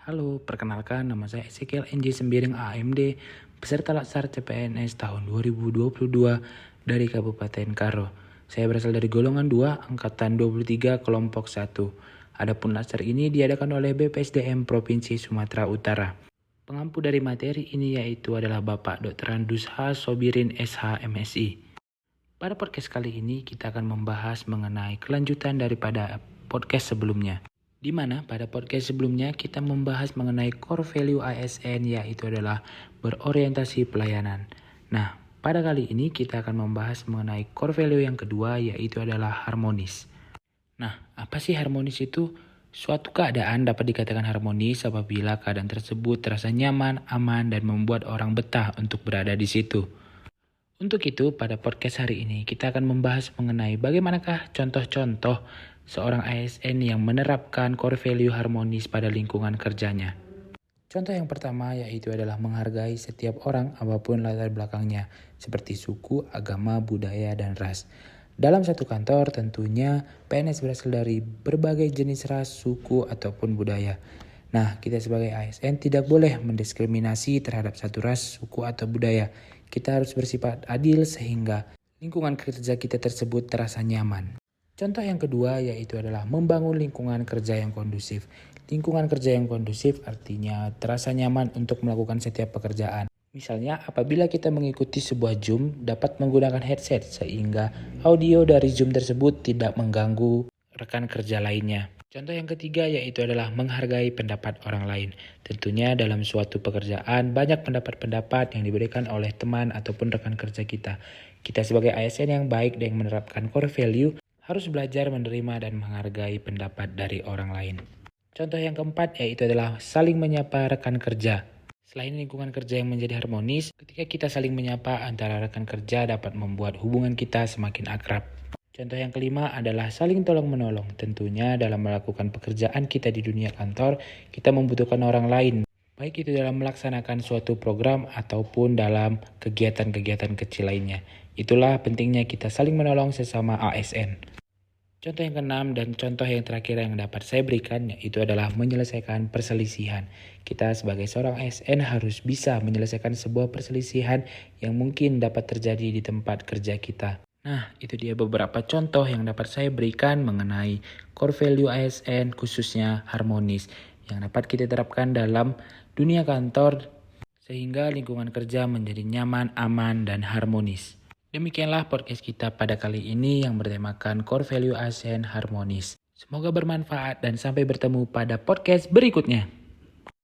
Halo, perkenalkan nama saya Ezekiel NJ Sembiring AMD, peserta Latsar CPNS tahun 2022 dari Kabupaten Karo. Saya berasal dari golongan 2, angkatan 23, kelompok 1. Adapun Latsar ini diadakan oleh BPSDM Provinsi Sumatera Utara. Pengampu dari materi ini yaitu adalah Bapak Dr. Andus H. Sobirin SH MSI. Pada podcast kali ini kita akan membahas mengenai kelanjutan daripada podcast sebelumnya. Di mana pada podcast sebelumnya kita membahas mengenai core value ASN yaitu adalah berorientasi pelayanan. Nah, pada kali ini kita akan membahas mengenai core value yang kedua yaitu adalah harmonis. Nah, apa sih harmonis itu? Suatu keadaan dapat dikatakan harmonis apabila keadaan tersebut terasa nyaman, aman, dan membuat orang betah untuk berada di situ. Untuk itu, pada podcast hari ini kita akan membahas mengenai bagaimanakah contoh-contoh seorang ASN yang menerapkan core value harmonis pada lingkungan kerjanya. Contoh yang pertama yaitu adalah menghargai setiap orang apapun latar belakangnya, seperti suku, agama, budaya, dan ras. Dalam satu kantor tentunya PNS berasal dari berbagai jenis ras, suku, ataupun budaya. Nah, kita sebagai ASN tidak boleh mendiskriminasi terhadap satu ras, suku, atau budaya. Kita harus bersifat adil sehingga lingkungan kerja kita tersebut terasa nyaman. Contoh yang kedua yaitu adalah membangun lingkungan kerja yang kondusif. Lingkungan kerja yang kondusif artinya terasa nyaman untuk melakukan setiap pekerjaan. Misalnya apabila kita mengikuti sebuah Zoom dapat menggunakan headset sehingga audio dari Zoom tersebut tidak mengganggu rekan kerja lainnya. Contoh yang ketiga yaitu adalah menghargai pendapat orang lain. Tentunya dalam suatu pekerjaan banyak pendapat-pendapat yang diberikan oleh teman ataupun rekan kerja kita. Kita sebagai ASN yang baik dan menerapkan core value harus belajar menerima dan menghargai pendapat dari orang lain. Contoh yang keempat yaitu adalah saling menyapa rekan kerja. Selain lingkungan kerja yang menjadi harmonis, ketika kita saling menyapa antara rekan kerja dapat membuat hubungan kita semakin akrab. Contoh yang kelima adalah saling tolong-menolong. Tentunya dalam melakukan pekerjaan kita di dunia kantor, kita membutuhkan orang lain. Baik itu dalam melaksanakan suatu program ataupun dalam kegiatan-kegiatan kecil lainnya. Itulah pentingnya kita saling menolong sesama ASN. Contoh yang keenam dan contoh yang terakhir yang dapat saya berikan yaitu adalah menyelesaikan perselisihan. Kita sebagai seorang ASN harus bisa menyelesaikan sebuah perselisihan yang mungkin dapat terjadi di tempat kerja kita. Nah, itu dia beberapa contoh yang dapat saya berikan mengenai core value ASN khususnya harmonis yang dapat kita terapkan dalam dunia kantor sehingga lingkungan kerja menjadi nyaman, aman, dan harmonis. Demikianlah podcast kita pada kali ini yang bertemakan core value ASN harmonis. Semoga bermanfaat dan sampai bertemu pada podcast berikutnya.